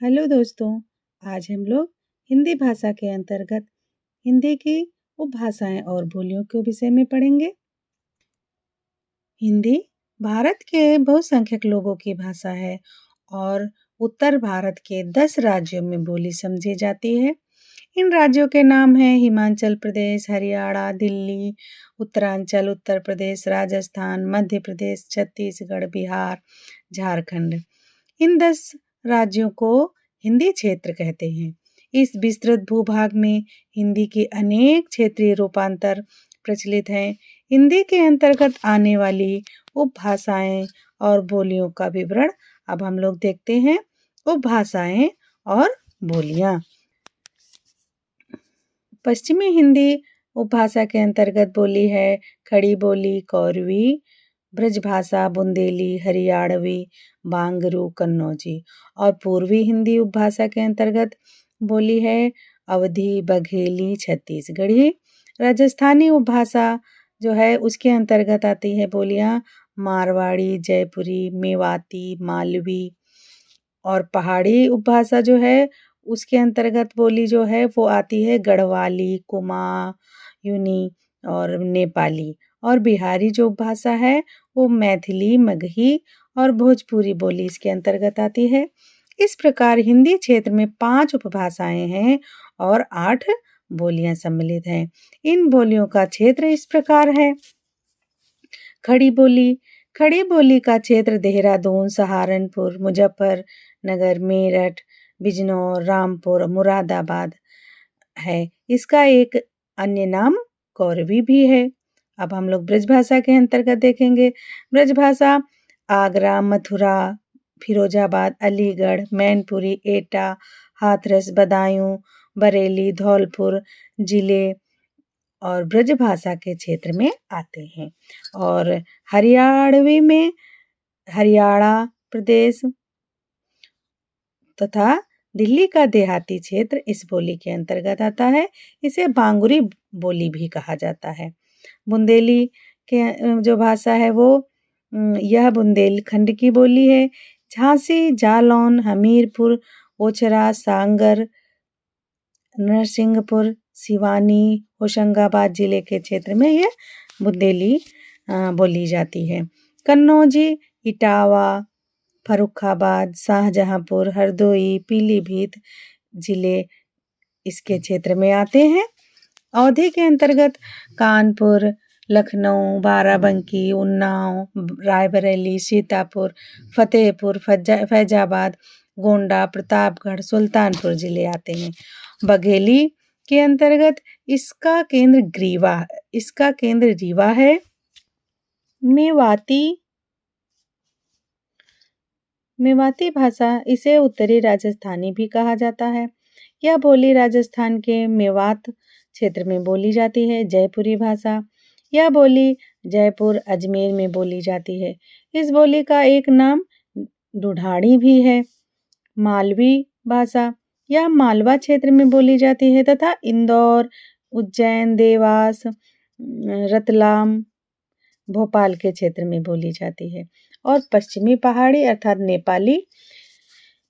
Hello दोस्तों, आज हम लोग हिंदी भाषा के अंतर्गत हिंदी की उपभाषाएं और बोलियों के विषय में पढ़ेंगे। हिंदी भारत के बहुसंख्यक लोगों की भाषा है और उत्तर भारत के 10 राज्यों में बोली समझी जाती है। इन राज्यों के नाम हैं हिमाचल प्रदेश, हरियाणा, दिल्ली, उत्तरांचल, उत्तर प्रदेश, राजस्थान, मध्य प्रदेश, छत्तीसगढ़, बिहार, झारखंड। इन 10 राज्यों को हिंदी क्षेत्र कहते हैं। इस विस्तृत भूभाग में हिंदी के अनेक क्षेत्रीय रूपांतर प्रचलित हैं। हिंदी के अंतर्गत आने वाली उपभाषाएं और बोलियों का विवरण अब हम लोग देखते हैं। उपभाषाएं और बोलियां। पश्चिमी हिंदी उपभाषा के अंतर्गत बोली है खड़ी बोली, कौरवी, ब्रजभाषा, बुंदेली, हरियाणवी, बांगरू, कन्नौजी। और पूर्वी हिंदी उपभाषा के अंतर्गत बोली है अवधी, बघेली, छत्तीसगढ़ी। राजस्थानी उपभाषा जो है उसके अंतर्गत आती है बोलियां मारवाड़ी, जयपुरी, मेवाती, मालवी। और पहाड़ी उपभाषा जो है उसके अंतर्गत बोली जो है वो आती है गढ़वाली, कुमायूनी और नेपाली। और बिहारी जो भाषा है वो मैथिली, मगही और भोजपुरी बोली इसके अंतर्गत आती है। इस प्रकार हिंदी क्षेत्र में 5 उपभाषाएं हैं और 8 बोलियां सम्मिलित हैं। इन बोलियों का क्षेत्र इस प्रकार है। खड़ी बोली। खड़ी बोली का क्षेत्र देहरादून, सहारनपुर, मुजफ्फरनगर, मेरठ, बिजनौर, रामपुर, मुरादाबाद है। इसका एक अन्य नाम कौरवी भी है। अब हम लोग ब्रजभाषा के अंतर्गत देखेंगे। ब्रजभाषा आगरा, मथुरा, फिरोजाबाद, अलीगढ़, मैनपुरी, एटा, हाथरस, बदायूं, बरेली, धौलपुर जिले और ब्रजभाषा के क्षेत्र में आते हैं। और हरियाणवी में हरियाणा प्रदेश तथा दिल्ली का देहाती क्षेत्र इस बोली के अंतर्गत आता है। इसे बांगुरी बोली भी कहा जाता है। बुंदेली के जो भाषा है वो यह बुंदेलखंड की बोली है। झांसी, जालौन, हमीरपुर, ओछरा, सांगर, नरसिंहपुर, सिवानी, होशंगाबाद जिले के क्षेत्र में यह बुंदेली बोली जाती है। कन्नौजी, इटावा, फर्रुखाबाद, शाहजहांपुर, हरदोई, पीलीभीत जिले इसके क्षेत्र में आते हैं। अवधी के अंतर्गत कानपुर, लखनऊ, बाराबंकी, उन्नाव, रायबरेली, सीतापुर, फतेहपुर, फैजाबाद, गोंडा, प्रतापगढ़, सुल्तानपुर जिले आते हैं। बघेली के अंतर्गत इसका केंद्र रीवा है। मेवाती भाषा इसे उत्तरी राजस्थानी भी कहा जाता है। यह बोली राजस्थान के मेवात क्षेत्र में बोली जाती है। जयपुरी भाषा यह बोली जयपुर, अजमेर में बोली जाती है। इस बोली का एक नाम ढूढ़ाड़ी भी है। मालवी भाषा यह मालवा क्षेत्र में बोली जाती है तथा इंदौर, उज्जैन, देवास, रतलाम, भोपाल के क्षेत्र में बोली जाती है। और पश्चिमी पहाड़ी अर्थात नेपाली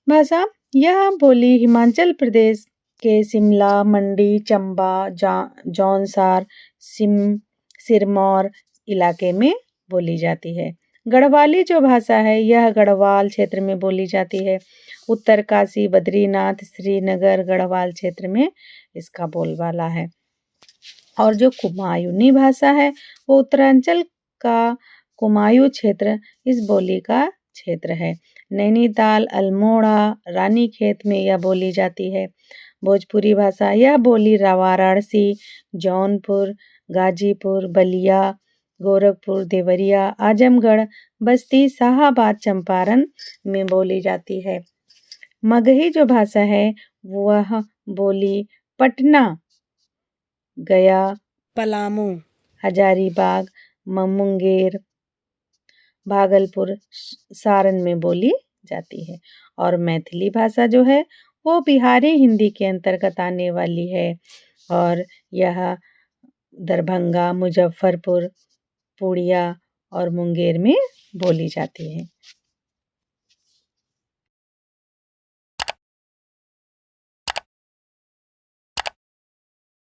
भाषा यह बोली हिमाचल प्रदेश के शिमला, मंडी, चंबा, जौनसार, सिरमौर इलाके में बोली जाती है। गढ़वाली जो भाषा है यह गढ़वाल क्षेत्र में बोली जाती है। उत्तरकाशी, बद्रीनाथ, श्रीनगर, गढ़वाल क्षेत्र में इसका बोलबाला है। और जो कुमायूनी भाषा है वो उत्तरांचल का कुमायूं क्षेत्र इस बोली का क्षेत्र है। नैनीताल, अल्मोड़ा, रानीखेत में यह बोली जाती है। भोजपुरी भाषा यह बोली वाराणसी, जौनपुर, गाजीपुर, बलिया, गोरखपुर, देवरिया, आजमगढ़, बस्ती, शाहाबाद, चंपारण में बोली जाती है। मगही जो भाषा है वह बोली पटना, गया, पलामू, हजारीबाग, मुंगेर, भागलपुर, सारण में बोली जाती है। और मैथिली भाषा जो है वो बिहारी हिंदी के अंतर्गत आने वाली है और यह दरभंगा, मुजफ्फरपुर, पूर्णिया और मुंगेर में बोली जाती है।